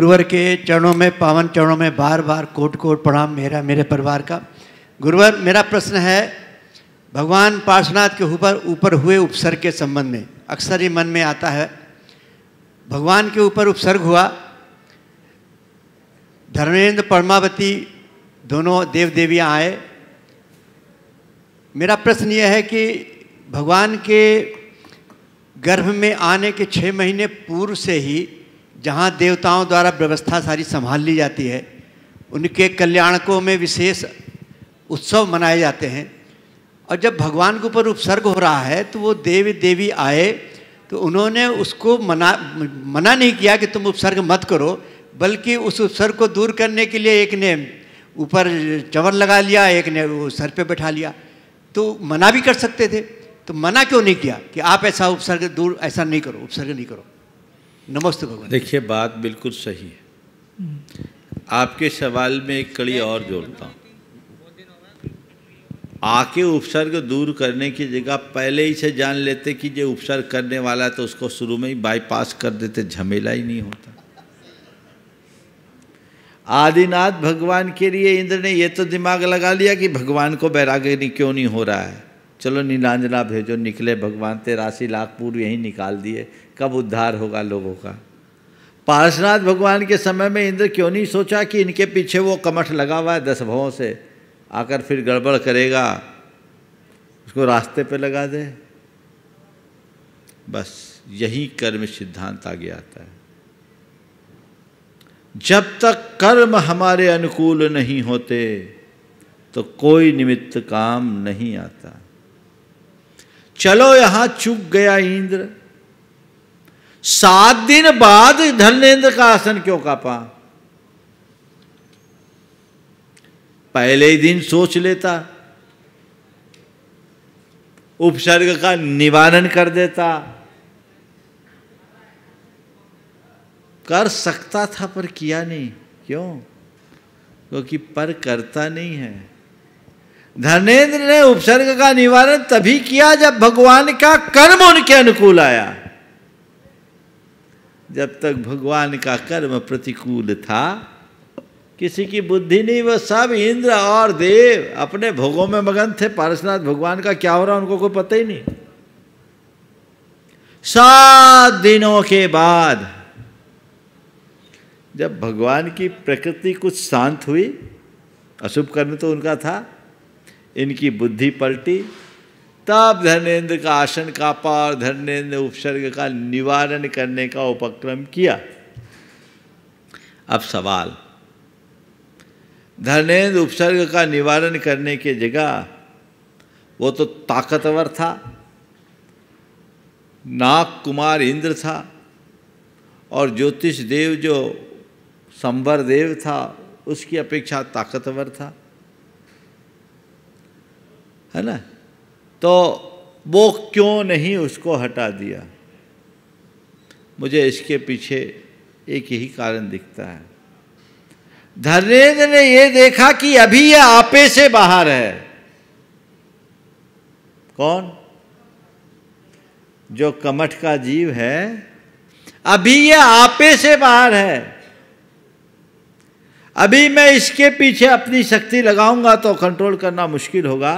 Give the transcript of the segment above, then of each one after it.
गुरुवर के चरणों में, पावन चरणों में बार बार कोट कोट प्रणाम मेरा, मेरे परिवार का। गुरुवर, मेरा प्रश्न है भगवान पार्श्वनाथ के ऊपर हुए उपसर्ग के संबंध में। अक्सर ये मन में आता है, भगवान के ऊपर उपसर्ग हुआ, धर्मेंद्र परमावती दोनों देव देवियाँ आए। मेरा प्रश्न यह है कि भगवान के गर्भ में आने के 6 महीने पूर्व से ही जहाँ देवताओं द्वारा व्यवस्था सारी संभाल ली जाती है, उनके कल्याणकों में विशेष उत्सव मनाए जाते हैं। और जब भगवान के ऊपर उपसर्ग हो रहा है तो वो देवी देवी आए तो उन्होंने उसको मना नहीं किया कि तुम उपसर्ग मत करो, बल्कि उस उपसर्ग को दूर करने के लिए एक ने ऊपर चवर लगा लिया, एक ने वो सर पे बैठा लिया। तो मना भी कर सकते थे, तो मना क्यों नहीं किया कि आप ऐसा उपसर्ग दूर, ऐसा नहीं करो, उपसर्ग नहीं करो। नमस्ते भगवान। देखिए, बात बिल्कुल सही है। आपके सवाल में एक कड़ी और जोड़ता हूँ। आके उपसर्ग दूर करने की जगह पहले ही से जान लेते कि जो उपसर्ग करने वाला है तो उसको शुरू में ही बाईपास कर देते, झमेला ही नहीं होता। आदिनाथ भगवान के लिए इंद्र ने ये तो दिमाग लगा लिया कि भगवान को वैराग्य क्यों नहीं हो रहा है, चलो नीलांजना भेजो, निकले भगवान 83 लाख पूर्व यहीं निकाल दिए, कब उद्धार होगा लोगों का। पार्श्वनाथ भगवान के समय में इंद्र क्यों नहीं सोचा कि इनके पीछे वो कमठ लगा हुआ है 10 भवों से, आकर फिर गड़बड़ करेगा, उसको रास्ते पे लगा दे। बस यही कर्म सिद्धांत आगे आता है। जब तक कर्म हमारे अनुकूल नहीं होते तो कोई निमित्त काम नहीं आता। चलो यहां चूक गया इंद्र, 7 दिन बाद धर्मेंद्र का आसन क्यों कांपा? पहले ही दिन सोच लेता, उपसर्ग का निवारण कर देता। कर सकता था पर किया नहीं। क्यों? क्योंकि पर करता नहीं है। धर्मेंद्र ने उपसर्ग का निवारण तभी किया जब भगवान का कर्म उनके अनुकूल आया। जब तक भगवान का कर्म प्रतिकूल था, किसी की बुद्धि नहीं, वह सब इंद्र और देव अपने भोगों में मगन थे। पार्श्वनाथ भगवान का क्या हो रहा उनको कोई पता ही नहीं। 7 दिनों के बाद जब भगवान की प्रकृति कुछ शांत हुई, अशुभ कर्म तो उनका था, इनकी बुद्धि पलटी, तब धर्मेंद्र का आसन कांपा और धर्मेंद्र ने उपसर्ग का निवारण करने का उपक्रम किया। अब सवाल, धर्मेंद्र उपसर्ग का निवारण करने के जगह वो तो ताकतवर था, नाग कुमार इंद्र था, और ज्योतिष देव जो संवर देव था उसकी अपेक्षा ताकतवर था, है ना? तो वो क्यों नहीं उसको हटा दिया? मुझे इसके पीछे एक यही कारण दिखता है। धर्मेंद्र ने ये देखा कि अभी ये आपे से बाहर है। कौन? जो कमठ का जीव है, अभी ये आपे से बाहर है। अभी मैं इसके पीछे अपनी शक्ति लगाऊंगा तो कंट्रोल करना मुश्किल होगा।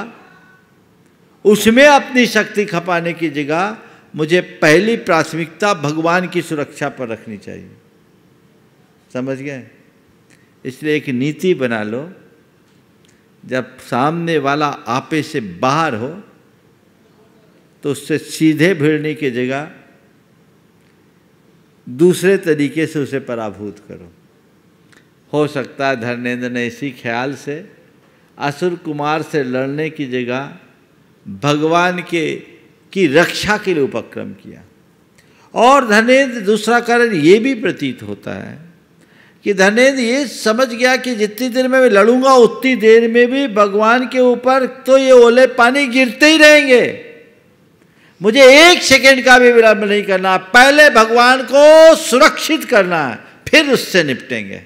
उसमें अपनी शक्ति खपाने की जगह मुझे पहली प्राथमिकता भगवान की सुरक्षा पर रखनी चाहिए। समझ गए? इसलिए एक नीति बना लो, जब सामने वाला आपे से बाहर हो तो उससे सीधे भिड़ने की जगह दूसरे तरीके से उसे पराभूत करो। हो सकता है धर्मेंद्र ने इसी ख्याल से असुर कुमार से लड़ने की जगह भगवान की रक्षा के लिए उपक्रम किया। और धर्मेंद्र, दूसरा कारण ये भी प्रतीत होता है कि धर्मेंद्र ये समझ गया कि जितनी देर में मैं लड़ूंगा उतनी देर में भी भगवान के ऊपर तो ये ओले पानी गिरते ही रहेंगे। मुझे 1 सेकंड का भी विलंब नहीं करना, पहले भगवान को सुरक्षित करना है, फिर उससे निपटेंगे।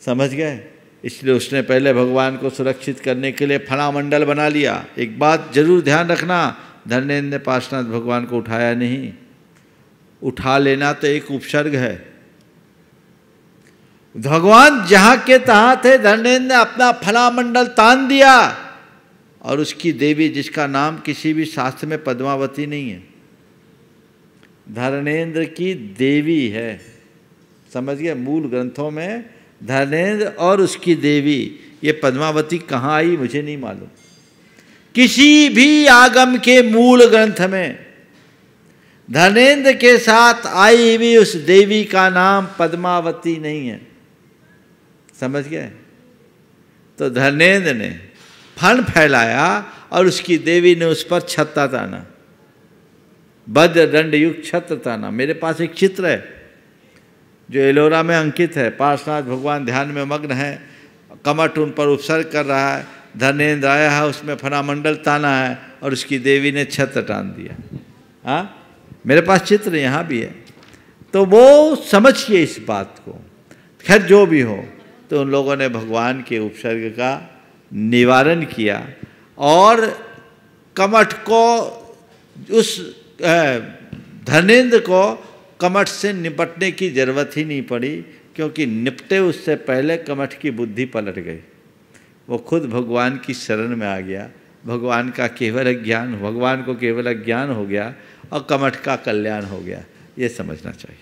समझ गए? इसलिए उसने पहले भगवान को सुरक्षित करने के लिए फणा मंडल बना लिया। एक बात जरूर ध्यान रखना, धर्मेंद्र ने पार्श्वनाथ भगवान को उठाया नहीं, उठा लेना तो एक उपसर्ग है। भगवान जहां के तहां थे, धर्मेंद्र ने अपना फलामंडल तान दिया, और उसकी देवी जिसका नाम किसी भी शास्त्र में पद्मावती नहीं है, धर्मेंद्र की देवी है। समझ गए? मूल ग्रंथों में धर्मेंद्र और उसकी देवी, ये पद्मावती कहाँ आई मुझे नहीं मालूम। किसी भी आगम के मूल ग्रंथ में धर्मेंद्र के साथ आई हुई उस देवी का नाम पद्मावती नहीं है। समझ गए? तो धर्मेंद्र ने फन फैलाया और उसकी देवी ने उस पर छत्ता ताना, वज्र दंड युक्त छत्र ताना। मेरे पास एक चित्र है जो एलोरा में अंकित है। पार्श्वनाथ भगवान ध्यान में मग्न है, कमठ उन पर उपसर्ग कर रहा है, धर्मेंद्र आया है, उसमें फनामंडल ताना है और उसकी देवी ने छत्र तान दिया। हाँ, मेरे पास चित्र यहाँ भी है। तो वो समझिए इस बात को। खैर जो भी हो, तो उन लोगों ने भगवान के उपसर्ग का निवारण किया और कमठ को, उस धर्मेंद्र को कमठ से निपटने की जरूरत ही नहीं पड़ी, क्योंकि निपटे उससे पहले कमठ की बुद्धि पलट गई। वो खुद भगवान की शरण में आ गया, भगवान का केवल ज्ञान, भगवान को केवल ज्ञान हो गया और कमठ का कल्याण हो गया। ये समझना चाहिए।